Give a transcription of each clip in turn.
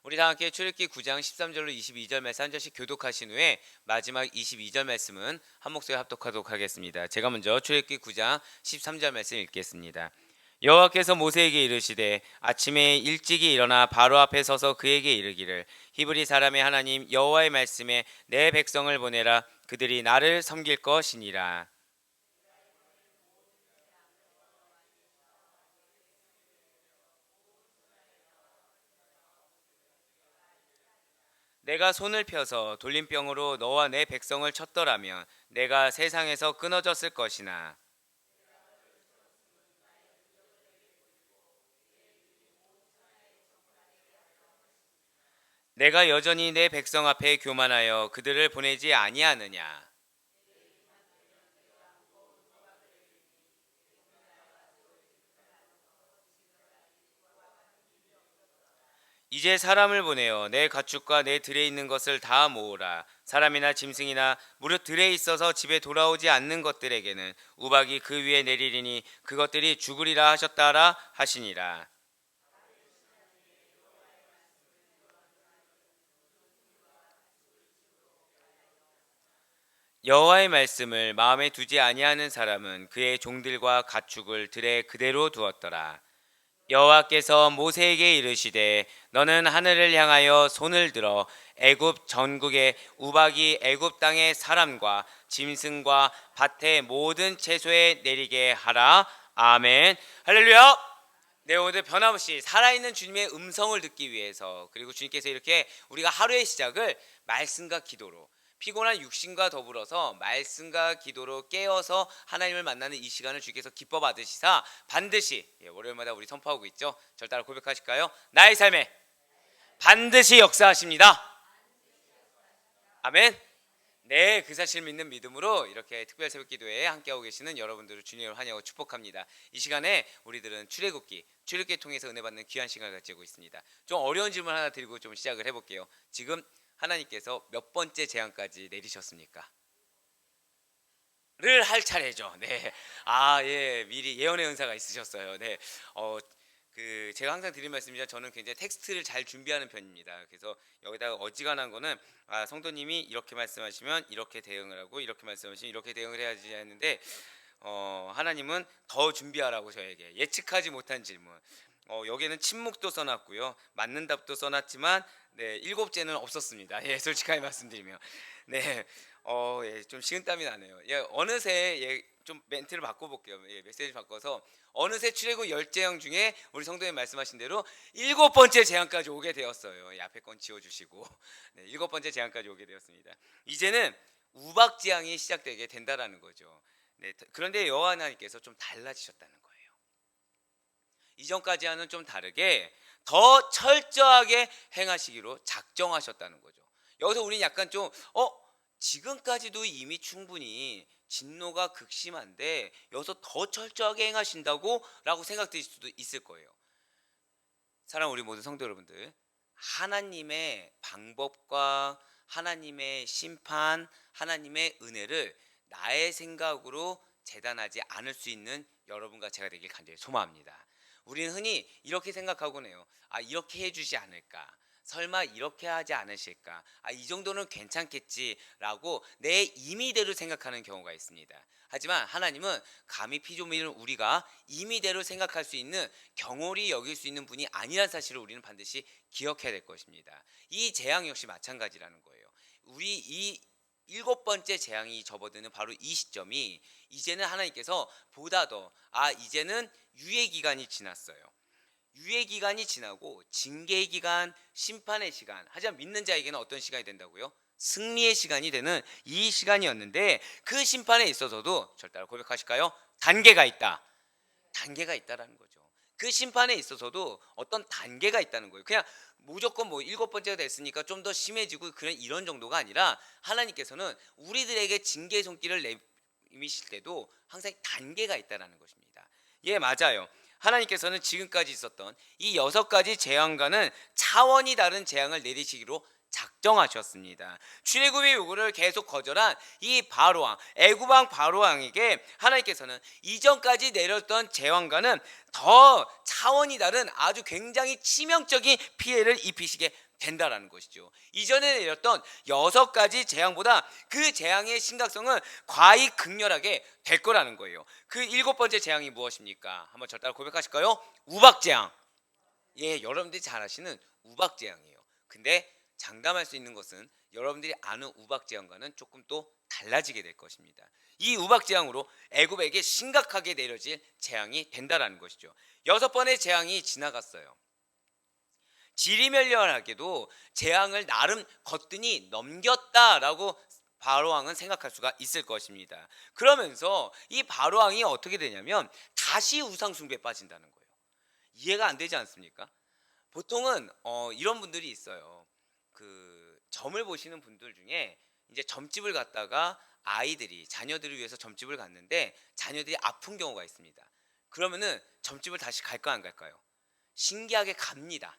우리 다 함께 출애굽기 9장 13절로 22절 말씀 한 절씩 교독하신 후에 마지막 22절 말씀은 한 목소리 합독하도록 하겠습니다. 제가 먼저 출애굽기 9장 13절 말씀 읽겠습니다. 여호와께서 모세에게 이르시되 아침에 일찍이 일어나 바로 앞에 서서 그에게 이르기를 히브리 사람의 하나님 여호와의 말씀에 내 백성을 보내라. 그들이 나를 섬길 것이니라. 내가 손을 펴서 돌림병으로 너와 내 백성을 쳤더라면 내가 세상에서 끊어졌을 것이나 내가 여전히 내 백성 앞에 교만하여 그들을 보내지 아니하느냐. 이제 사람을 보내어 내 가축과 내 들에 있는 것을 다 모으라. 사람이나 짐승이나 무릇 들에 있어서 집에 돌아오지 않는 것들에게는 우박이 그 위에 내리리니 그것들이 죽으리라 하셨다라 하시니라. 여호와의 말씀을 마음에 두지 아니하는 사람은 그의 종들과 가축을 들에 그대로 두었더라. 여호와께서 모세에게 이르시되 너는 하늘을 향하여 손을 들어 애굽 전국의 우박이 애굽 땅의 사람과 짐승과 밭의 모든 채소에 내리게 하라. 아멘. 할렐루야. 네, 오늘 변함없이 살아있는 주님의 음성을 듣기 위해서, 그리고 주님께서 이렇게 우리가 하루의 시작을 말씀과 기도로, 피곤한 육신과 더불어서 말씀과 기도로 깨어서 하나님을 만나는 이 시간을 주께서 기뻐 받으시사 반드시, 월요일마다 우리 선포하고 있죠. 절 따라 고백하실까요? 나의 삶에 반드시 역사하십니다. 아멘. 네, 그 사실 믿는 믿음으로 이렇게 특별 새벽 기도회에 함께하고 계시는 여러분들을 주님을 환영하고 축복합니다. 이 시간에 우리들은 출애굽기 통해서 은혜 받는 귀한 시간을 가지고 있습니다. 좀 어려운 질문 하나 드리고 좀 시작을 해볼게요. 지금 하나님께서 몇 번째 재앙까지 내리셨습니까? 를 할 차례죠. 네. 예. 미리 예언의 은사가 있으셨어요. 네. 제가 항상 드린 말씀이지만 저는 굉장히 텍스트를 잘 준비하는 편입니다. 그래서 여기다가 어지간한 거는 성도님이 이렇게 말씀하시면 이렇게 대응을 하고 이렇게 말씀하시면 이렇게 대응을 해야지 했는데 하나님은 더 준비하라고 저에게 예측하지 못한 질문. 여기에는 침묵도 써놨고요. 맞는 답도 써놨지만 네, 일곱째는 없었습니다. 예, 솔직하게 말씀드리면. 네. 좀 식은땀이 나네요. 어느새 좀 멘트를 바꿔볼게요. 메시지 바꿔서 어느새 출애굽 10재앙 중에 우리 성도님 말씀하신 대로 7번째 재앙까지 오게 되었어요. 앞에 건 지워주시고 네, 7번째 재앙까지 오게 되었습니다. 이제는 우박 재앙이 시작되게 된다라는 거죠. 네, 그런데 여호와 하나님께서 좀 달라지셨다는 거예요. 이전까지와는 좀 다르게 더 철저하게 행하시기로 작정하셨다는 거죠. 여기서 우리는 약간 좀 지금까지도 이미 충분히 진노가 극심한데 여기서 더 철저하게 행하신다고 라고 생각되실 수도 있을 거예요. 사랑하는 우리 모든 성도 여러분들, 하나님의 방법과 하나님의 심판, 하나님의 은혜를 나의 생각으로 재단하지 않을 수 있는 여러분과 제가 되길 간절히 소망합니다. 우리는 흔히 이렇게 생각하곤 해요. 이렇게 해주지 않을까? 설마 이렇게 하지 않으실까? 이 정도는 괜찮겠지라고 내 임의대로 생각하는 경우가 있습니다. 하지만 하나님은 감히 피조물인 우리가 임의대로 생각할 수 있는 경홀히 여길 수 있는 분이 아니란 사실을 우리는 반드시 기억해야 될 것입니다. 이 재앙 역시 마찬가지라는 거예요. 우리 이 7번째 재앙이 접어드는 바로 이 시점이 이제는 하나님께서 보다 더 이제는 유예 기간이 지났어요. 유예 기간이 지나고 징계의 기간, 심판의 시간. 하지만 믿는 자에게는 어떤 시간이 된다고요? 승리의 시간이 되는 이 시간이었는데 그 심판에 있어서도 절 따라 고백하실까요? 단계가 있다. 단계가 있다라는 거죠. 그 심판에 있어서도 어떤 단계가 있다는 거예요. 그냥 무조건 7번째가 됐으니까 좀 더 심해지고 그런 이런 정도가 아니라 하나님께서는 우리들에게 징계의 손길을 내미실 때도 항상 단계가 있다라는 것입니다. 예, 맞아요. 하나님께서는 지금까지 있었던 이 6가지 재앙과는 차원이 다른 재앙을 내리시기로 작정하셨습니다. 출애굽의 요구를 계속 거절한 이 바로왕, 애굽왕 바로왕에게 하나님께서는 이전까지 내렸던 재앙과는 더 차원이 다른 아주 굉장히 치명적인 피해를 입히시게 된다라는 것이죠. 이전에 내렸던 6가지 재앙보다 그 재앙의 심각성은 과히 극렬하게 될 거라는 거예요. 그 7번째 재앙이 무엇입니까? 한번 저 따라 고백하실까요? 우박재앙. 예, 여러분들이 잘 아시는 우박재앙이에요. 근데 장담할 수 있는 것은 여러분들이 아는 우박재앙과는 조금 또 달라지게 될 것입니다. 이 우박재앙으로 애굽에게 심각하게 내려질 재앙이 된다라는 것이죠. 6번의 재앙이 지나갔어요. 지리멸렬하게도 재앙을 나름 거뜬히 넘겼다라고 바로왕은 생각할 수가 있을 것입니다. 그러면서 이 바로왕이 어떻게 되냐면 다시 우상숭배에 빠진다는 거예요. 이해가 안 되지 않습니까? 보통은 이런 분들이 있어요. 그 점을 보시는 분들 중에 이제 점집을 갔다가 아이들이 자녀들을 위해서 점집을 갔는데 자녀들이 아픈 경우가 있습니다. 그러면은 점집을 다시 갈까 안 갈까요? 신기하게 갑니다.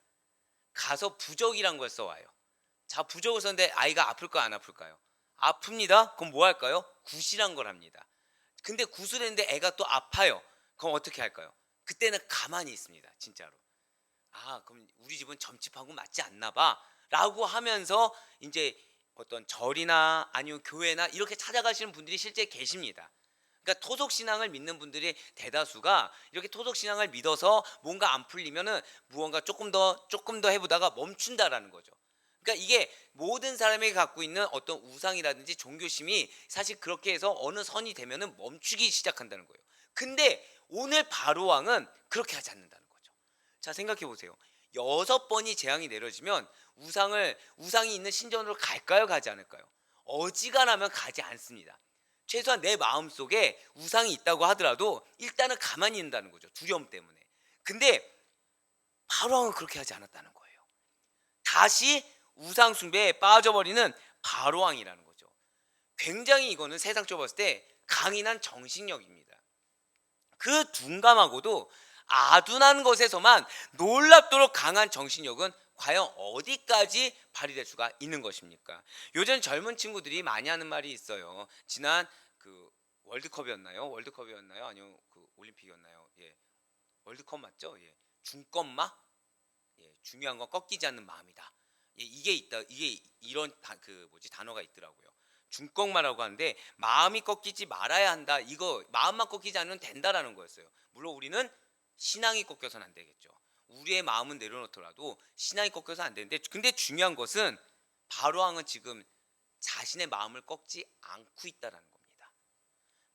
가서 부적이란 걸 써와요. 자, 부적을 썼는데 아이가 아플까 안 아플까요? 아픕니다. 그럼 뭐 할까요? 굿이란 걸 합니다. 근데 굿을 했는데 애가 또 아파요. 그럼 어떻게 할까요? 그때는 가만히 있습니다. 진짜로. 아, 그럼 우리 집은 점집하고 맞지 않나 봐 라고 하면서 이제 어떤 절이나 아니면 교회나 이렇게 찾아가시는 분들이 실제 계십니다. 그러니까 토속신앙을 믿는 분들의 대다수가 이렇게 토속신앙을 믿어서 뭔가 안 풀리면은 무언가 조금 더 해보다가 멈춘다라는 거죠. 그러니까 이게 모든 사람이 갖고 있는 어떤 우상이라든지 종교심이 사실 그렇게 해서 어느 선이 되면은 멈추기 시작한다는 거예요. 근데 오늘 바로왕은 그렇게 하지 않는다는 거죠. 자, 생각해 보세요. 6번이 재앙이 내려지면 우상이 있는 신전으로 갈까요, 가지 않을까요? 어지간하면 가지 않습니다. 최소한 내 마음속에 우상이 있다고 하더라도 일단은 가만히 있는다는 거죠. 두려움 때문에. 근데 바로왕은 그렇게 하지 않았다는 거예요. 다시 우상 숭배에 빠져버리는 바로왕이라는 거죠. 굉장히 이거는 세상적으로 봤을 때 강인한 정신력입니다. 그 둔감하고도 아둔한 것에서만 놀랍도록 강한 정신력은 과연 어디까지 발휘될 수가 있는 것입니까? 요즘 젊은 친구들이 많이 하는 말이 있어요. 지난 그 월드컵이었나요? 아니면 그 올림픽이었나요? 예, 월드컵 맞죠? 예, 중꺾마? 예, 중요한 건 꺾이지 않는 마음이다. 예, 이게 이런 단어가 있더라고요. 중꺾마라고 하는데 마음이 꺾이지 말아야 한다. 이거 마음만 꺾이지 않으면 된다라는 거였어요. 물론 우리는 신앙이 꺾여서는 안 되겠죠. 우리의 마음은 내려놓더라도 신앙이 꺾여서 안 되는데, 근데 중요한 것은 바로왕은 지금 자신의 마음을 꺾지 않고 있다라는 겁니다.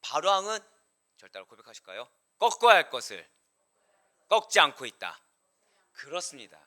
바로왕은 절 따라 고백하실까요? 꺾어야 할 것을 꺾지 않고 있다. 그렇습니다.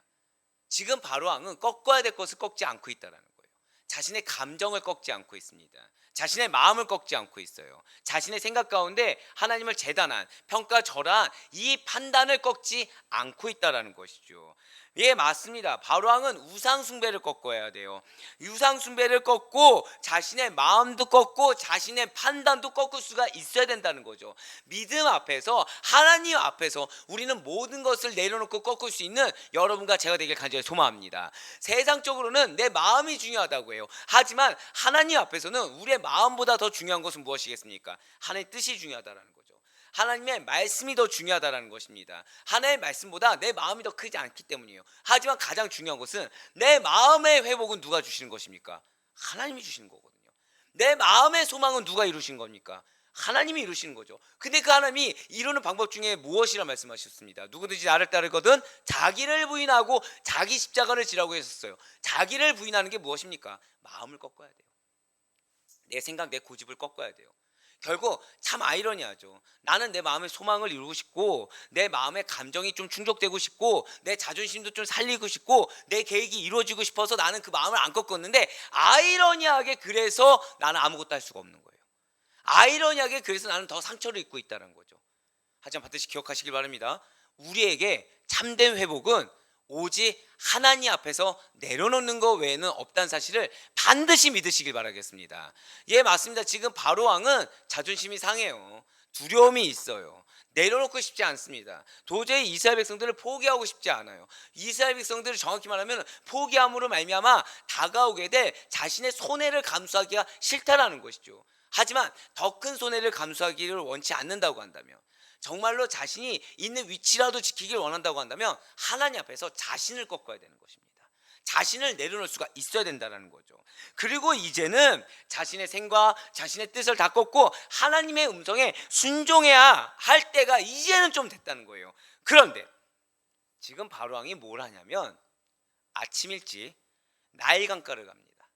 지금 바로왕은 꺾어야 될 것을 꺾지 않고 있다라는 거예요. 자신의 감정을 꺾지 않고 있습니다. 자신의 마음을 꺾지 않고 있어요. 자신의 생각 가운데 하나님을 재단한 평가절하한 이 판단을 꺾지 않고 있다라는 것이죠. 예, 맞습니다. 바로왕은 우상 숭배를 꺾어야 돼요. 우상 숭배를 꺾고 자신의 마음도 꺾고 자신의 판단도 꺾을 수가 있어야 된다는 거죠. 믿음 앞에서, 하나님 앞에서 우리는 모든 것을 내려놓고 꺾을 수 있는 여러분과 제가 되길 간절히 소망합니다. 세상적으로는 내 마음이 중요하다고 해요. 하지만 하나님 앞에서는 우리의 마음보다 더 중요한 것은 무엇이겠습니까? 하나님의 뜻이 중요하다라는 거죠. 하나님의 말씀이 더 중요하다는 것입니다. 하나님의 말씀보다 내 마음이 더 크지 않기 때문이에요. 하지만 가장 중요한 것은 내 마음의 회복은 누가 주시는 것입니까? 하나님이 주시는 거거든요. 내 마음의 소망은 누가 이루신 겁니까? 하나님이 이루시는 거죠. 근데 그 하나님이 이루는 방법 중에 무엇이라 말씀하셨습니다. 누구든지 나를 따르거든 자기를 부인하고 자기 십자가를 지라고 했었어요. 자기를 부인하는 게 무엇입니까? 마음을 꺾어야 돼요. 내 생각, 내 고집을 꺾어야 돼요. 결국 참 아이러니하죠. 나는 내 마음의 소망을 이루고 싶고 내 마음의 감정이 좀 충족되고 싶고 내 자존심도 좀 살리고 싶고 내 계획이 이루어지고 싶어서 나는 그 마음을 안 꺾었는데, 아이러니하게 그래서 나는 아무것도 할 수가 없는 거예요. 아이러니하게 그래서 나는 더 상처를 입고 있다는 거죠. 하지만 반드시 기억하시길 바랍니다. 우리에게 참된 회복은 오직 하나님 앞에서 내려놓는 것 외에는 없다는 사실을 반드시 믿으시길 바라겠습니다. 예, 맞습니다. 지금 바로왕은 자존심이 상해요. 두려움이 있어요. 내려놓고 싶지 않습니다. 도저히 이스라엘 백성들을 포기하고 싶지 않아요. 이스라엘 백성들을 정확히 말하면 포기함으로 말미암아 다가오게 될 자신의 손해를 감수하기가 싫다라는 것이죠. 하지만 더 큰 손해를 감수하기를 원치 않는다고 한다면, 정말로 자신이 있는 위치라도 지키길 원한다고 한다면 하나님 앞에서 자신을 꺾어야 되는 것입니다. 자신을 내려놓을 수가 있어야 된다는 거죠. 그리고 이제는 자신의 생과 자신의 뜻을 다 꺾고 하나님의 음성에 순종해야 할 때가 이제는 좀 됐다는 거예요. 그런데 지금 바로왕이 뭘 하냐면 아침 일찍 나일 강가를 갑니다.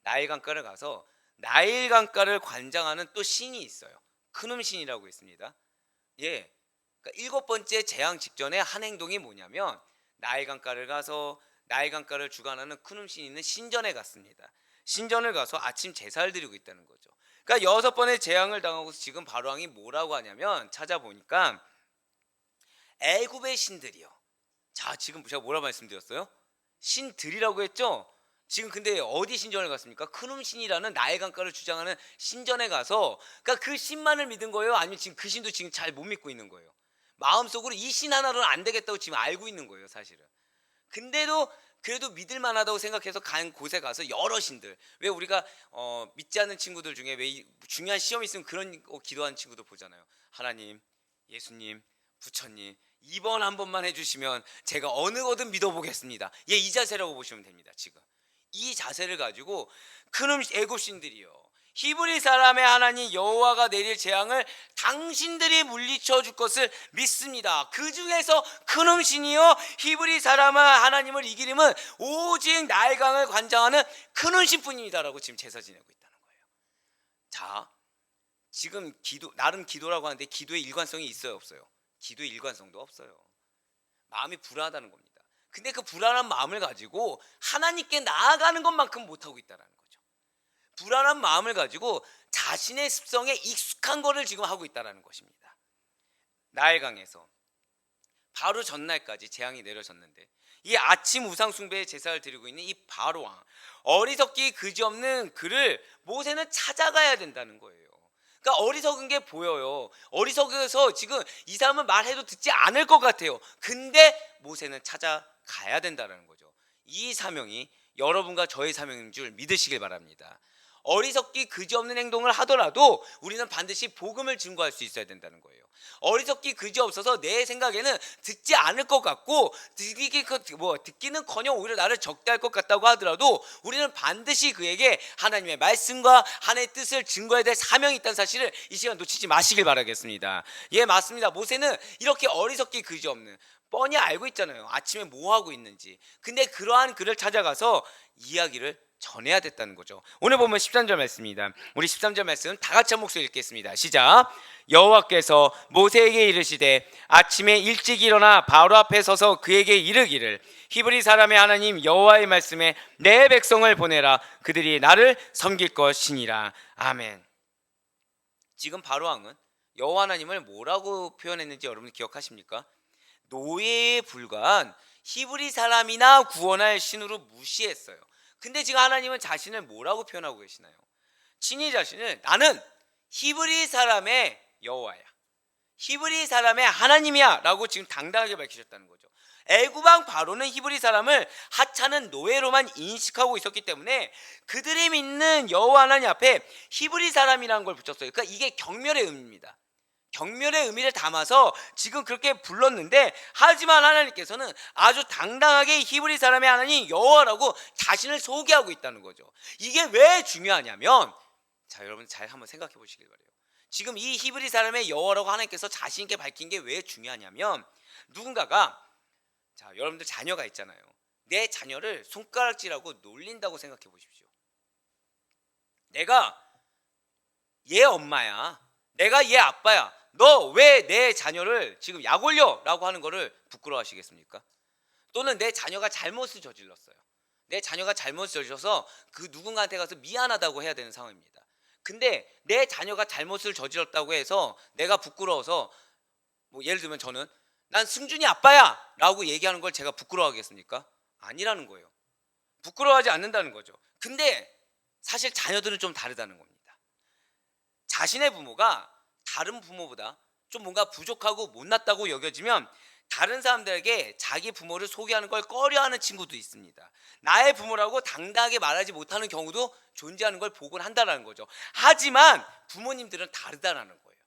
나일 강가를 가서 나일 강가를 관장하는 또 신이 있어요. 크눔 신이라고 있습니다. 예, 그러니까 7번째 재앙 직전에 한 행동이 뭐냐면 나일 강가를 가서 나일 강가를 주관하는 크눔 신이 있는 신전에 갔습니다. 신전을 가서 아침 제사를 드리고 있다는 거죠. 그러니까 6번의 재앙을 당하고서 지금 바로왕이 뭐라고 하냐면 찾아보니까 애굽의 신들이요. 자, 지금 제가 뭐라고 말씀드렸어요? 신들이라고 했죠? 지금 근데 어디 신전을 갔습니까? 크눔 신이라는 나일 강가를 주장하는 신전에 가서, 그러니까 그 신만을 믿은 거예요? 아니면 지금 그 신도 지금 잘 못 믿고 있는 거예요? 마음속으로 이 신 하나로는 안 되겠다고 지금 알고 있는 거예요, 사실은. 근데도 그래도 믿을 만하다고 생각해서 간 곳에 가서 여러 신들, 왜 우리가 믿지 않는 친구들 중에 왜 중요한 시험이 있으면 그런 기도하는 친구들 보잖아요. 하나님, 예수님, 부처님, 이번 한 번만 해주시면 제가 어느 거든 믿어보겠습니다. 예, 이 자세라고 보시면 됩니다. 지금 이 자세를 가지고 그놈 애굽 신들이요, 히브리 사람의 하나님 여호와가 내릴 재앙을 당신들이 물리쳐 줄 것을 믿습니다. 그 중에서 그놈 신이요 히브리 사람의 하나님을 이기림은 오직 나일 강을 관장하는 그놈 신뿐입니다라고 지금 제사 지내고 있다는 거예요. 자, 지금 기도, 나름 기도라고 하는데 기도의 일관성이 있어요, 없어요? 기도의 일관성도 없어요. 마음이 불안하다는 겁니다. 근데 그 불안한 마음을 가지고 하나님께 나아가는 것만큼 못하고 있다는 거죠. 불안한 마음을 가지고 자신의 습성에 익숙한 거를 지금 하고 있다는 것입니다. 나일강에서 바로 전날까지 재앙이 내려졌는데 이 아침 우상 숭배의 제사를 드리고 있는 이 바로왕, 어리석기 그지없는 그를 모세는 찾아가야 된다는 거예요. 그러니까 어리석은 게 보여요. 어리석어서 지금 이 사람은 말해도 듣지 않을 것 같아요. 근데 모세는 찾아가야 된다는 거죠. 이 사명이 여러분과 저의 사명인 줄 믿으시길 바랍니다. 어리석기 그지없는 행동을 하더라도 우리는 반드시 복음을 증거할 수 있어야 된다는 거예요. 어리석기 그지없어서 내 생각에는 듣지 않을 것 같고 듣기는커녕 오히려 나를 적대할 것 같다고 하더라도 우리는 반드시 그에게 하나님의 말씀과 하나님의 뜻을 증거해야 될 사명이 있다는 사실을 이 시간 놓치지 마시길 바라겠습니다. 예, 맞습니다. 모세는 이렇게 어리석기 그지없는, 뻔히 알고 있잖아요, 아침에 뭐 하고 있는지. 근데 그러한 그를 찾아가서 이야기를 전해야 됐다는 거죠. 오늘 보면 13절 말씀입니다. 우리 13절 말씀 다 같이 한 목소리 읽겠습니다. 시작. 여호와께서 모세에게 이르시되 아침에 일찍 일어나 바로 앞에 서서 그에게 이르기를 히브리 사람의 하나님 여호와의 말씀에 내 백성을 보내라. 그들이 나를 섬길 것이니라. 아멘. 지금 바로왕은 여호와 하나님을 뭐라고 표현했는지 여러분 기억하십니까? 노예에 불과한 히브리 사람이나 구원할 신으로 무시했어요. 근데 지금 하나님은 자신을 뭐라고 표현하고 계시나요? 친히 자신을 나는 히브리 사람의 여호와야, 히브리 사람의 하나님이야 라고 지금 당당하게 밝히셨다는 거죠. 애굽왕 바로는 히브리 사람을 하찮은 노예로만 인식하고 있었기 때문에 그들이 믿는 여호와 하나님 앞에 히브리 사람이라는 걸 붙였어요. 그러니까 이게 경멸의 의미입니다. 경멸의 의미를 담아서 지금 그렇게 불렀는데, 하지만 하나님께서는 아주 당당하게 히브리 사람의 하나님 여호와라고 자신을 소개하고 있다는 거죠. 이게 왜 중요하냐면, 자, 여러분 잘 한번 생각해 보시길 바래요. 지금 이 히브리 사람의 여호와라고 하나님께서 자신 있게 밝힌 게 왜 중요하냐면, 누군가가, 자, 여러분들 자녀가 있잖아요. 내 자녀를 손가락질하고 놀린다고 생각해 보십시오. 내가 얘 엄마야, 내가 얘 아빠야, 너 왜 내 자녀를 지금 약 올려? 라고 하는 거를 부끄러워하시겠습니까? 또는 내 자녀가 잘못을 저질렀어요. 내 자녀가 잘못을 저질러서 그 누군가한테 가서 미안하다고 해야 되는 상황입니다. 근데 내 자녀가 잘못을 저질렀다고 해서 내가 부끄러워서, 뭐 예를 들면 저는 난 승준이 아빠야 라고 얘기하는 걸 제가 부끄러워하겠습니까? 아니라는 거예요. 부끄러워하지 않는다는 거죠. 근데 사실 자녀들은 좀 다르다는 겁니다. 자신의 부모가 다른 부모보다 좀 뭔가 부족하고 못났다고 여겨지면 다른 사람들에게 자기 부모를 소개하는 걸 꺼려하는 친구도 있습니다. 나의 부모라고 당당하게 말하지 못하는 경우도 존재하는 걸 보곤 한다는 거죠. 하지만 부모님들은 다르다라는 거예요.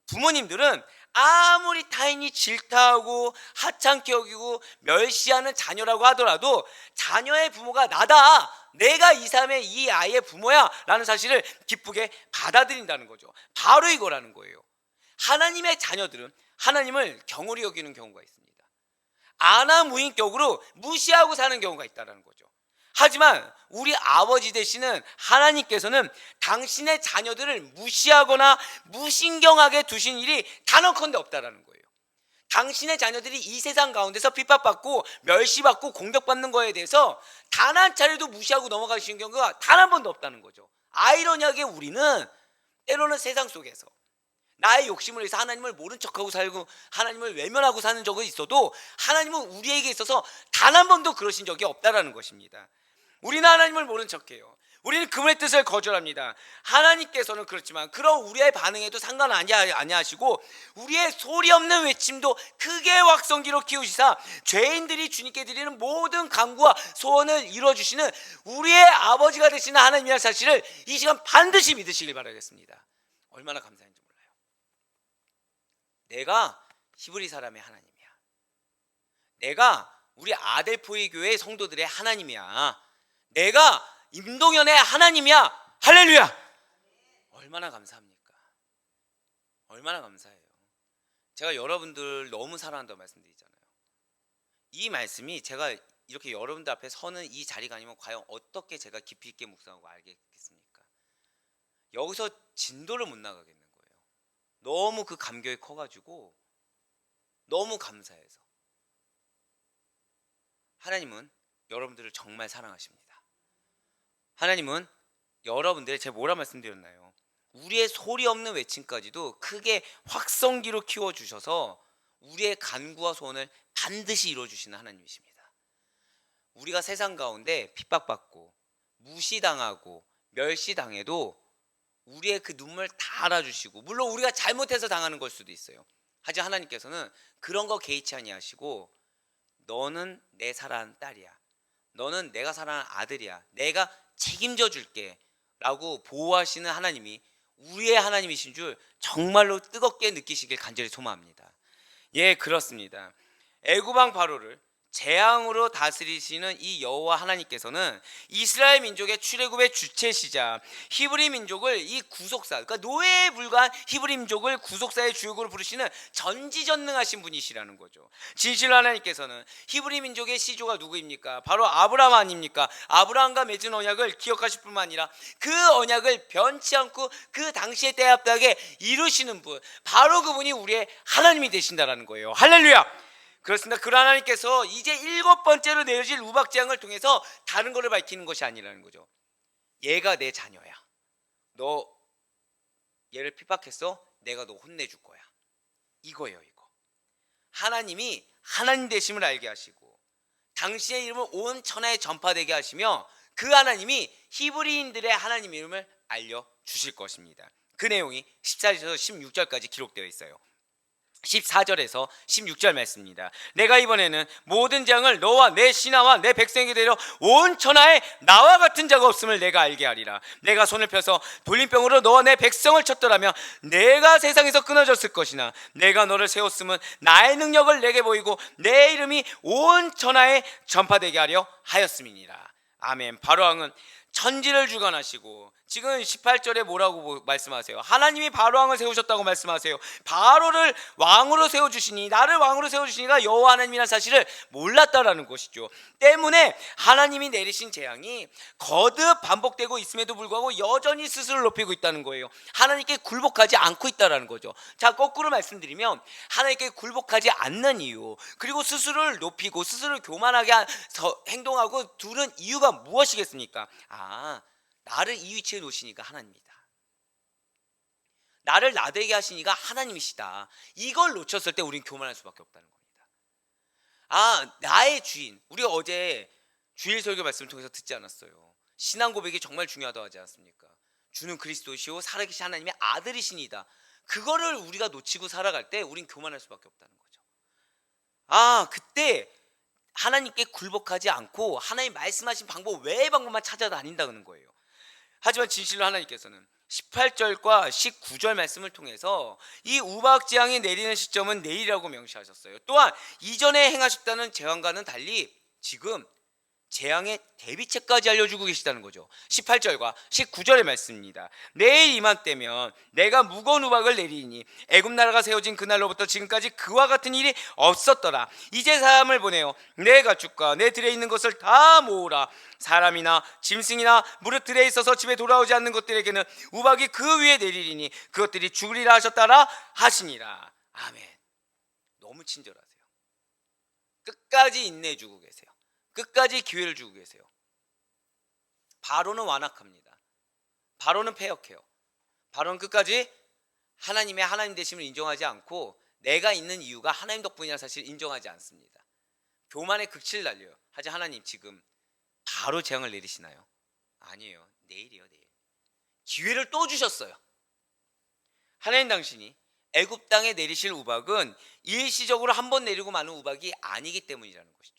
부모님들은 아무리 타인이 질타하고 하찮게 여기고 멸시하는 자녀라고 하더라도 자녀의 부모가 나다, 내가 이 삶의 이 아이의 부모야 라는 사실을 기쁘게 받아들인다는 거죠. 바로 이거라는 거예요. 하나님의 자녀들은 하나님을 경홀히 여기는 경우가 있습니다. 아나무인격으로 무시하고 사는 경우가 있다는 거죠. 하지만 우리 아버지 되시는 하나님께서는 당신의 자녀들을 무시하거나 무신경하게 두신 일이 단언컨대 없다라는 거예요. 당신의 자녀들이 이 세상 가운데서 핍박받고 멸시받고 공격받는 거에 대해서 단 한 차례도 무시하고 넘어가시는 경우가 단 한 번도 없다는 거죠. 아이러니하게 우리는 때로는 세상 속에서 나의 욕심을 위해서 하나님을 모른 척하고 살고 하나님을 외면하고 사는 적은 있어도 하나님은 우리에게 있어서 단 한 번도 그러신 적이 없다라는 것입니다. 우리는 하나님을 모른 척해요. 우리는 그분의 뜻을 거절합니다. 하나님께서는 그렇지만 그런 우리의 반응에도 상관 아니하시고 우리의 소리 없는 외침도 크게 확성기로 키우시사 죄인들이 주님께 드리는 모든 간구와 소원을 이루어주시는 우리의 아버지가 되시는 하나님이라는 사실을 이 시간 반드시 믿으시길 바라겠습니다. 얼마나 감사한지 몰라요. 내가 히브리 사람의 하나님이야. 내가 우리 아델포이 교회 성도들의 하나님이야. 내가 임동현의 하나님이야. 할렐루야. 얼마나 감사합니까? 얼마나 감사해요. 제가 여러분들 너무 사랑한다고 말씀드리잖아요. 이 말씀이 제가 이렇게 여러분들 앞에 서는 이 자리가 아니면 과연 어떻게 제가 깊이 있게 묵상하고 알겠습니까? 여기서 진도를 못 나가겠는 거예요. 너무 그 감격이 커가지고 너무 감사해서. 하나님은 여러분들을 정말 사랑하십니다. 하나님은 여러분들, 제가 뭐라 말씀드렸나요? 우리의 소리 없는 외침까지도 크게 확성기로 키워주셔서 우리의 간구와 소원을 반드시 이루어주시는 하나님이십니다. 우리가 세상 가운데 핍박받고 무시당하고 멸시당해도 우리의 그 눈물 다 알아주시고, 물론 우리가 잘못해서 당하는 걸 수도 있어요. 하지만 하나님께서는 그런 거 개의치 아니하시고 너는 내 사랑하는 딸이야, 너는 내가 사랑하는 아들이야, 내가 책임져 줄게 라고 보호하시는 하나님이 우리의 하나님이신 줄 정말로 뜨겁게 느끼시길 간절히 소망합니다. 예, 그렇습니다. 애굽 왕 바로를 재앙으로 다스리시는 이 여호와 하나님께서는 이스라엘 민족의 출애굽의 주체시자 히브리 민족을 이 구속사, 그러니까 노예에 불과한 히브리 민족을 구속사의 주역으로 부르시는 전지전능하신 분이시라는 거죠. 진실로 하나님께서는 히브리 민족의 시조가 누구입니까? 바로 아브라함 아닙니까? 아브라함과 맺은 언약을 기억하실 뿐만 아니라 그 언약을 변치 않고 그 당시에 때합하게 이루시는 분, 바로 그분이 우리의 하나님이 되신다라는 거예요. 할렐루야. 그렇습니다. 그 하나님께서 이제 7번째로 내려질 우박재앙을 통해서 다른 것을 밝히는 것이 아니라는 거죠. 얘가 내 자녀야. 너 얘를 핍박했어? 내가 너 혼내줄 거야. 이거예요, 이거. 하나님이 하나님 되심을 알게 하시고 당신의 이름을 온 천하에 전파되게 하시며 그 하나님이 히브리인들의 하나님 이름을 알려주실 것입니다. 그 내용이 14절에서 16절까지 기록되어 있어요. 14절에서 16절 말씀입니다. 내가 이번에는 모든 재앙을 너와 내 신하와 내 백성에게 내려 온 천하에 나와 같은 자가 없음을 내가 알게 하리라. 내가 손을 펴서 돌림병으로 너와 내 백성을 쳤더라면 내가 세상에서 끊어졌을 것이나 내가 너를 세웠음은 나의 능력을 내게 보이고 내 이름이 온 천하에 전파되게 하려 하였음이니라. 아멘. 바로왕은 천지를 주관하시고, 지금 18절에 뭐라고 말씀하세요? 하나님이 바로왕을 세우셨다고 말씀하세요. 바로를 왕으로 세워주시니, 나를 왕으로 세워주시니가 여호와 하나님이라는 사실을 몰랐다라는 것이죠. 때문에 하나님이 내리신 재앙이 거듭 반복되고 있음에도 불구하고 여전히 스스로를 높이고 있다는 거예요. 하나님께 굴복하지 않고 있다라는 거죠. 자, 거꾸로 말씀드리면 하나님께 굴복하지 않는 이유, 그리고 스스로를 높이고 스스로를 교만하게 행동하고 두는 이유가 무엇이겠습니까? 나를 이 위치에 놓으시니까 하나님이다. 나를 나되게 하시니까 하나님이시다. 이걸 놓쳤을 때 우리는 교만할 수밖에 없다는 겁니다. 나의 주인. 우리가 어제 주일 설교 말씀을 통해서 듣지 않았어요. 신앙 고백이 정말 중요하다고 하지 않습니까? 주는 그리스도시요 살아계신 하나님의 아들이시니다. 그거를 우리가 놓치고 살아갈 때 우린 교만할 수밖에 없다는 거죠. 그때 하나님께 굴복하지 않고 하나님 말씀하신 방법 외의 방법만 찾아다닌다는 거예요. 하지만 진실로 하나님께서는 18절과 19절 말씀을 통해서 이 우박재앙이 내리는 시점은 내일이라고 명시하셨어요. 또한 이전에 행하셨다는 재앙과는 달리 지금 재앙의 대비책까지 알려주고 계시다는 거죠. 18절과 19절의 말씀입니다. 내일 이맘때면 내가 무거운 우박을 내리니 애굽 나라가 세워진 그날로부터 지금까지 그와 같은 일이 없었더라. 이제 사람을 보내어 내 가축과 내 들에 있는 것을 다 모으라. 사람이나 짐승이나 무릇 들에 있어서 집에 돌아오지 않는 것들에게는 우박이 그 위에 내리리니 그것들이 죽으리라 하셨다라 하시니라. 아멘. 너무 친절하세요. 끝까지 인내해주고 계세요. 끝까지 기회를 주고 계세요. 바로는 완악합니다. 바로는 패역해요. 바로는 끝까지 하나님의 하나님 되심을 인정하지 않고 내가 있는 이유가 하나님 덕분이라는 사실을 인정하지 않습니다. 교만의 극치를 날려요. 하지만 하나님 지금 바로 재앙을 내리시나요? 아니에요. 내일이요, 내일. 기회를 또 주셨어요. 하나님 당신이 애굽 땅에 내리실 우박은 일시적으로 한 번 내리고 마는 우박이 아니기 때문이라는 것이죠.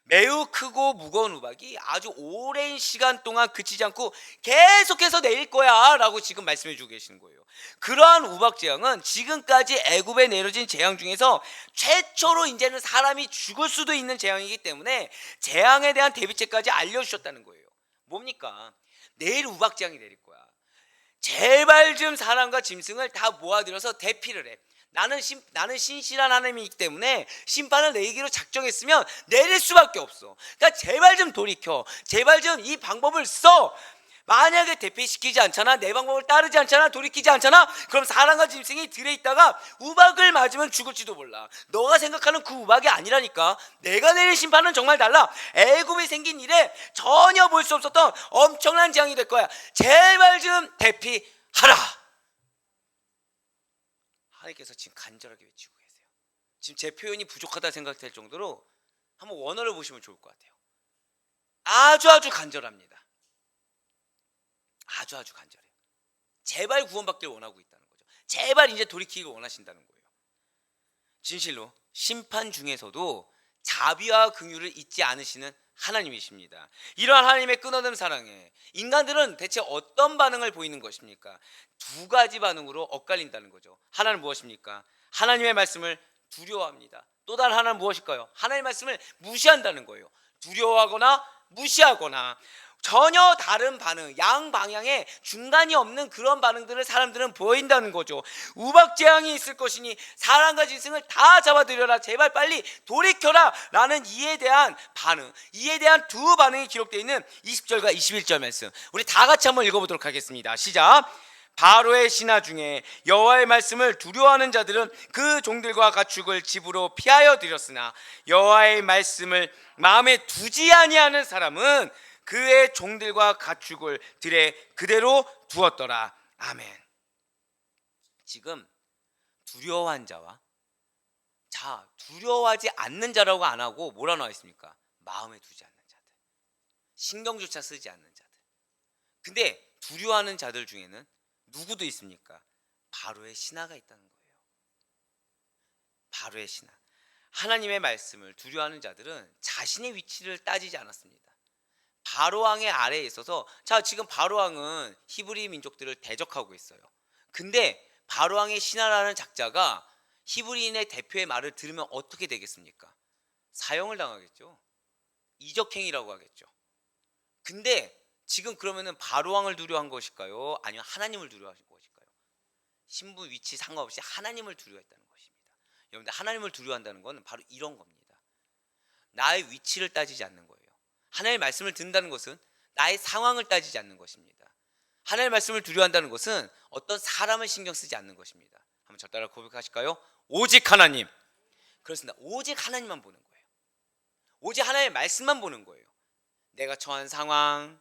매우 크고 무거운 우박이 아주 오랜 시간 동안 그치지 않고 계속해서 내릴 거야 라고 지금 말씀해 주고 계시는 거예요. 그러한 우박 재앙은 지금까지 애굽에 내려진 재앙 중에서 최초로 이제는 사람이 죽을 수도 있는 재앙이기 때문에 재앙에 대한 대비책까지 알려주셨다는 거예요. 뭡니까? 내일 우박 재앙이 내릴 거야. 제발 좀 사람과 짐승을 다 모아들여서 대피를 해. 나는 신실한 하나님이기 때문에 심판을 내리기로 작정했으면 내릴 수밖에 없어. 그러니까 제발 좀 돌이켜. 제발 좀 이 방법을 써. 만약에 대피시키지 않잖아, 내 방법을 따르지 않잖아, 돌이키지 않잖아, 그럼 사람과 짐승이 들에 있다가 우박을 맞으면 죽을지도 몰라. 너가 생각하는 그 우박이 아니라니까. 내가 내릴 심판은 정말 달라. 애굽에 생긴 일에 전혀 볼 수 없었던 엄청난 재앙이 될 거야. 제발 좀 대피하라. 하나님께서 지금 간절하게 외치고 계세요. 지금 제 표현이 부족하다 생각될 정도로 한번 원어를 보시면 좋을 것 같아요. 아주 간절합니다. 아주 간절해요. 제발 구원받기를 원하고 있다는 거죠. 제발 이제 돌이키기를 원하신다는 거예요. 진실로 심판 중에서도 자비와 긍휼을 잊지 않으시는 하나님이십니다. 이러한 하나님의 끊어없는 사랑에 인간들은 대체 어떤 반응을 보이는 것입니까? 두 가지 반응으로 엇갈린다는 거죠. 하나는 무엇입니까? 하나님의 말씀을 두려워합니다. 또 다른 하나는 무엇일까요? 하나님의 말씀을 무시한다는 거예요. 두려워하거나 무시하거나 전혀 다른 반응, 양방향의 중간이 없는 그런 반응들을 사람들은 보인다는 거죠. 우박재앙이 있을 것이니 사람과 짐승을 다 잡아들여라. 제발 빨리 돌이켜라 라는 이에 대한 반응, 이에 대한 두 반응이 기록되어 있는 20절과 21절 말씀, 우리 다 같이 한번 읽어보도록 하겠습니다. 시작. 바로의 신하 중에 여호와의 말씀을 두려워하는 자들은 그 종들과 가축을 집으로 피하여 들였으나 여호와의 말씀을 마음에 두지 아니하는 사람은 그의 종들과 가축을 들에 그대로 두었더라. 아멘. 지금 두려워한 자와 두려워하지 않는 자라고 안 하고 뭐라 나와 있습니까? 마음에 두지 않는 자들, 신경조차 쓰지 않는 자들. 근데 두려워하는 자들 중에는 누구도 있습니까? 바로의 신하가 있다는 거예요. 바로의 신하. 하나님의 말씀을 두려워하는 자들은 자신의 위치를 따지지 않았습니다. 바로왕의 아래에 있어서, 지금 바로왕은 히브리 민족들을 대적하고 있어요. 근데 바로왕의 신하라는 작자가 히브리인의 대표의 말을 들으면 어떻게 되겠습니까? 사형을 당하겠죠. 이적행위라고 하겠죠. 근데 지금 그러면은 바로왕을 두려워한 것일까요? 아니면 하나님을 두려워한 것일까요? 신분 위치 상관없이 하나님을 두려워했다는 것입니다. 여러분들, 하나님을 두려워한다는 것은 바로 이런 겁니다. 나의 위치를 따지지 않는 거예요. 하나님의 말씀을 듣는다는 것은 나의 상황을 따지지 않는 것입니다. 하나님의 말씀을 두려워한다는 것은 어떤 사람을 신경 쓰지 않는 것입니다. 한번 저 따라 고백하실까요? 오직 하나님. 그렇습니다. 오직 하나님만 보는 거예요. 오직 하나님의 말씀만 보는 거예요. 내가 처한 상황,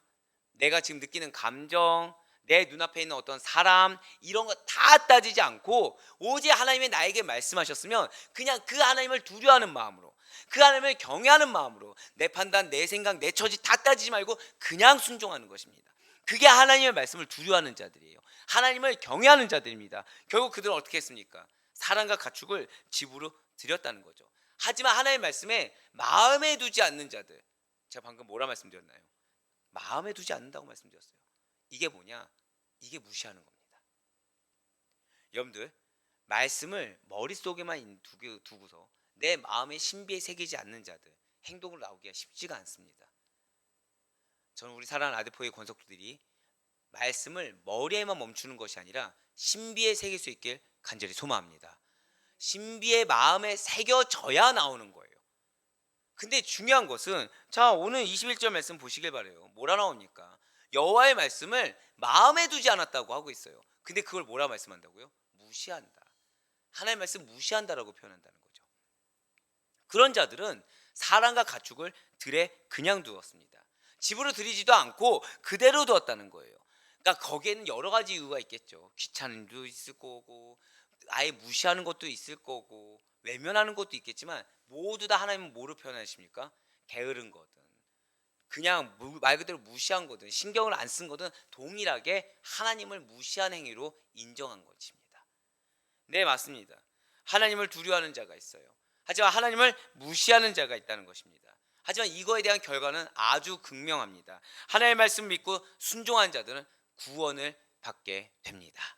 내가 지금 느끼는 감정, 내 눈앞에 있는 어떤 사람, 이런 거 다 따지지 않고 오직 하나님이 나에게 말씀하셨으면 그냥 그 하나님을 두려워하는 마음으로, 그 하나님을 경외하는 마음으로 내 판단, 내 생각, 내 처지 다 따지지 말고 그냥 순종하는 것입니다. 그게 하나님의 말씀을 두려워하는 자들이에요. 하나님을 경외하는 자들입니다. 결국 그들은 어떻게 했습니까? 사랑과 가축을 집으로 드렸다는 거죠. 하지만 하나님의 말씀에 마음에 두지 않는 자들, 제가 방금 뭐라 말씀드렸나요? 마음에 두지 않는다고 말씀드렸어요. 이게 뭐냐? 이게 무시하는 겁니다. 여러분들, 말씀을 머릿속에만 두고서 내 마음의 신비에 새기지 않는 자들, 행동으로 나오기가 쉽지가 않습니다. 저는 우리 사랑하는 아드포의 권속들이 말씀을 머리에만 멈추는 것이 아니라 신비에 새길 수 있길 간절히 소망합니다. 신비의 마음에 새겨져야 나오는 거예요. 근데 중요한 것은, 자, 오늘 21절 말씀 보시길 바래요. 뭐라 나옵니까? 여호와의 말씀을 마음에 두지 않았다고 하고 있어요. 근데 그걸 뭐라 말씀한다고요? 무시한다. 하나님의 말씀 무시한다라고 표현한다는 거죠. 그런 자들은 사람과 가축을 들에 그냥 두었습니다. 집으로 들이지도 않고 그대로 두었다는 거예요. 그러니까 거기에는 여러 가지 이유가 있겠죠. 귀찮음도 있을 거고, 아예 무시하는 것도 있을 거고, 외면하는 것도 있겠지만 모두 다 하나님은 뭐로 표현하십니까? 게으른 거든, 그냥 말 그대로 무시한 거든, 신경을 안 쓴 거든 동일하게 하나님을 무시한 행위로 인정한 것입니다. 네, 맞습니다. 하나님을 두려워하는 자가 있어요. 하지만 하나님을 무시하는 자가 있다는 것입니다. 하지만 이거에 대한 결과는 아주 극명합니다. 하나님의 말씀 믿고 순종한 자들은 구원을 받게 됩니다.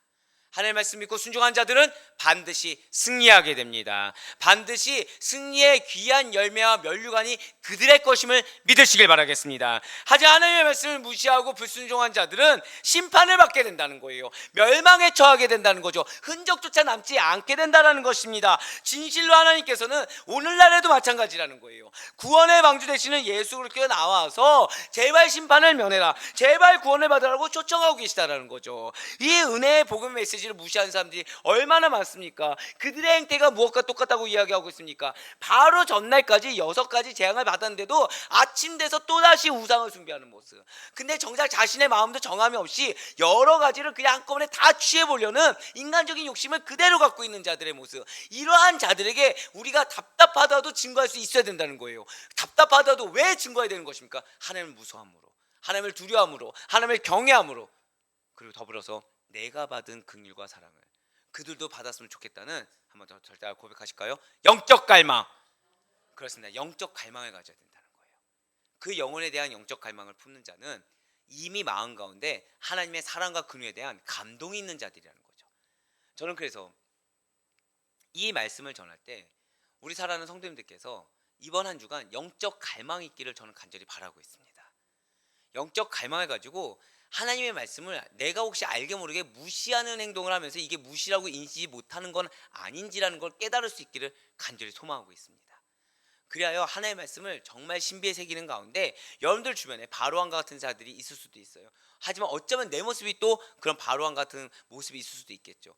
하나님의 말씀 믿고 순종한 자들은 반드시 승리하게 됩니다. 반드시 승리의 귀한 열매와 면류관이 그들의 것임을 믿으시길 바라겠습니다. 하지만 하나님의 말씀을 무시하고 불순종한 자들은 심판을 받게 된다는 거예요. 멸망에 처하게 된다는 거죠. 흔적조차 남지 않게 된다는 것입니다. 진실로 하나님께서는 오늘날에도 마찬가지라는 거예요. 구원의 방주 되시는 예수 그리스도가 나와서 제발 심판을 면해라, 제발 구원을 받으라고 초청하고 계시다라는 거죠. 이 은혜의 복음 메시지를 무시하는 사람들이 얼마나 많습니까? 그들의 행태가 무엇과 똑같다고 이야기하고 있습니까? 바로 전날까지 6가지 재앙을 받았는데도 아침 돼서 또다시 우상을 숭배하는 모습. 근데 정작 자신의 마음도 정함이 없이 여러 가지를 그냥 한꺼번에 다 취해보려는 인간적인 욕심을 그대로 갖고 있는 자들의 모습. 이러한 자들에게 우리가 답답하다도 증거할 수 있어야 된다는 거예요. 답답하다도 왜 증거해야 되는 것입니까? 하나님을 무서워함으로, 하나님을 두려워함으로, 하나님을 경외함으로, 그리고 더불어서 내가 받은 긍휼과 사랑을 그들도 받았으면 좋겠다는, 한번 더 절대 고백하실까요? 영적 갈망. 그렇습니다. 영적 갈망을 가져야 된다는 거예요. 그 영혼에 대한 영적 갈망을 품는 자는 이미 마음 가운데 하나님의 사랑과 긍휼에 대한 감동이 있는 자들이라는 거죠. 저는 그래서 이 말씀을 전할 때 우리 사랑하는 성도님들께서 이번 한 주간 영적 갈망이 있기를 저는 간절히 바라고 있습니다. 영적 갈망을 가지고 하나님의 말씀을 내가 혹시 알게 모르게 무시하는 행동을 하면서 이게 무시라고 인식이 못하는 건 아닌지라는 걸 깨달을 수 있기를 간절히 소망하고 있습니다. 그리하여 하나님의 말씀을 정말 신비에 새기는 가운데 여러분들 주변에 바로왕과 같은 자들이 있을 수도 있어요. 하지만 어쩌면 내 모습이 또 그런 바로왕 같은 모습이 있을 수도 있겠죠.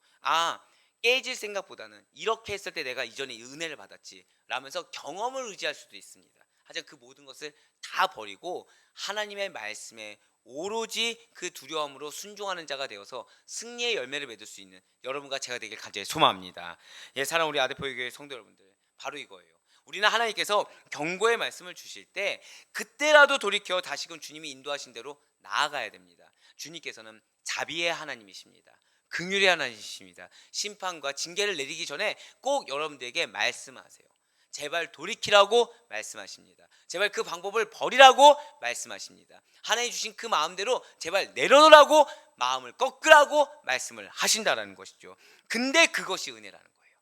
깨질 생각보다는 이렇게 했을 때 내가 이전에 은혜를 받았지 라면서 경험을 의지할 수도 있습니다. 하지만 그 모든 것을 다 버리고 하나님의 말씀에 오로지 그 두려움으로 순종하는 자가 되어서 승리의 열매를 맺을 수 있는 여러분과 제가 되길 간절히 소망합니다. 예, 사랑 우리 아드포의 교회 성도 여러분들, 바로 이거예요. 우리는 하나님께서 경고의 말씀을 주실 때 그때라도 돌이켜 다시금 주님이 인도하신 대로 나아가야 됩니다. 주님께서는 자비의 하나님이십니다. 긍휼의 하나님이십니다. 심판과 징계를 내리기 전에 꼭 여러분들에게 말씀하세요. 제발 돌이키라고 말씀하십니다. 제발 그 방법을 버리라고 말씀하십니다. 하나님 주신 그 마음대로 제발 내려놓으라고, 마음을 꺾으라고 말씀을 하신다라는 것이죠. 근데 그것이 은혜라는 거예요.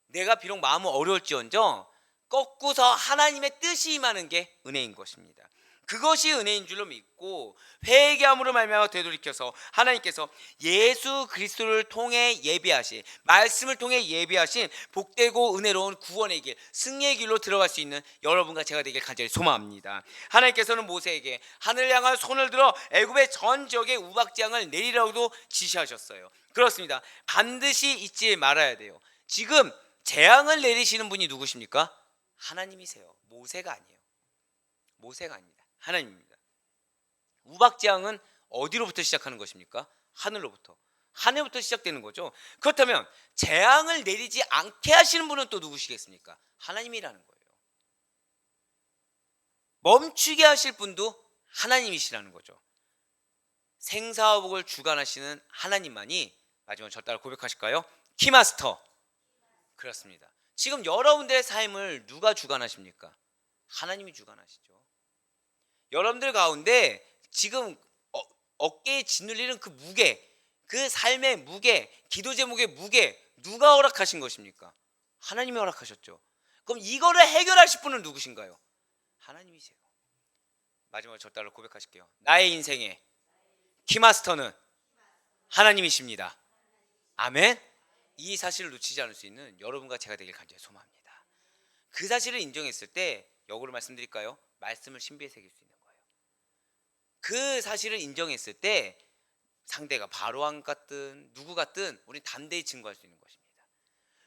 내가 비록 마음은 어려울지언정 꺾고서 하나님의 뜻이 임하는 게 은혜인 것입니다. 그것이 은혜인 줄로 믿고 회개함으로 말미암아 되돌이켜서 하나님께서 예수 그리스도를 통해 예비하신, 말씀을 통해 예비하신 복되고 은혜로운 구원의 길, 승리의 길로 들어갈 수 있는 여러분과 제가 되길 간절히 소망합니다. 하나님께서는 모세에게 하늘을 향한 손을 들어 애굽의 전 지역에 우박재앙을 내리라고도 지시하셨어요. 그렇습니다. 반드시 잊지 말아야 돼요. 지금 재앙을 내리시는 분이 누구십니까? 하나님이세요. 모세가 아니에요. 모세가 아닙니다. 하나님입니다. 우박재앙은 어디로부터 시작하는 것입니까? 하늘로부터. 하늘부터 시작되는 거죠. 그렇다면 재앙을 내리지 않게 하시는 분은 또 누구시겠습니까? 하나님이라는 거예요. 멈추게 하실 분도 하나님이시라는 거죠. 생사화복을 주관하시는 하나님만이 마지막 저 따라 고백하실까요? 키마스터. 그렇습니다. 지금 여러분들의 삶을 누가 주관하십니까? 하나님이 주관하시죠. 여러분들 가운데 지금 어깨에 짓눌리는 그 무게, 그 삶의 무게, 기도 제목의 무게 누가 허락하신 것입니까? 하나님이 허락하셨죠. 그럼 이거를 해결하실 분은 누구신가요? 하나님이세요. 마지막으로 저 따라 고백하실게요. 나의 인생의 키마스터는 하나님이십니다. 아멘. 이 사실을 놓치지 않을 수 있는 여러분과 제가 되길 간절히 소망합니다. 그 사실을 인정했을 때 역으로 말씀드릴까요? 말씀을 신비에 새길 수 있는 거예요. 그 사실을 인정했을 때 상대가 바로왕 같든 누구 같든 우리 담대히 증거할 수 있는 것입니다.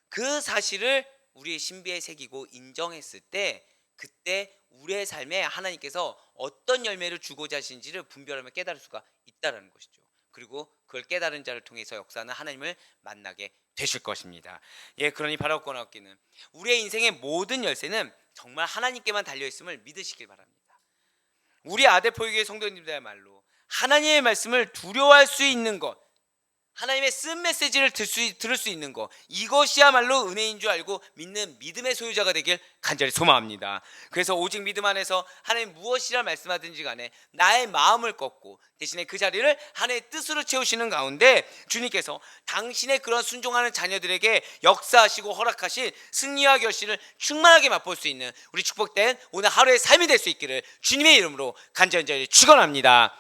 그 사실을 우리의 신비에 새기고 인정했을 때 그때 우리의 삶에 하나님께서 어떤 열매를 주고자 하시는지를 분별하며 깨달을 수가 있다는 것이죠. 그리고 그걸 깨달은 자를 통해서 역사하는 하나님을 만나게 되실 것입니다. 예, 그러니 바라고 얻기는 우리의 인생의 모든 열쇠는 정말 하나님께만 달려있음을 믿으시길 바랍니다. 우리 아데포유교회 성도님들야말로 하나님의 말씀을 두려워할 수 있는 것, 하나님의 쓴 메시지를 들을 수 있는 것, 이것이야말로 은혜인 줄 알고 믿는 믿음의 소유자가 되길 간절히 소망합니다. 그래서 오직 믿음 안에서 하나님 무엇이라 말씀하든지 간에 나의 마음을 꺾고 대신에 그 자리를 하나님의 뜻으로 채우시는 가운데 주님께서 당신의 그런 순종하는 자녀들에게 역사하시고 허락하신 승리와 결실을 충만하게 맛볼 수 있는 우리 축복된 오늘 하루의 삶이 될 수 있기를 주님의 이름으로 간절히 축원합니다.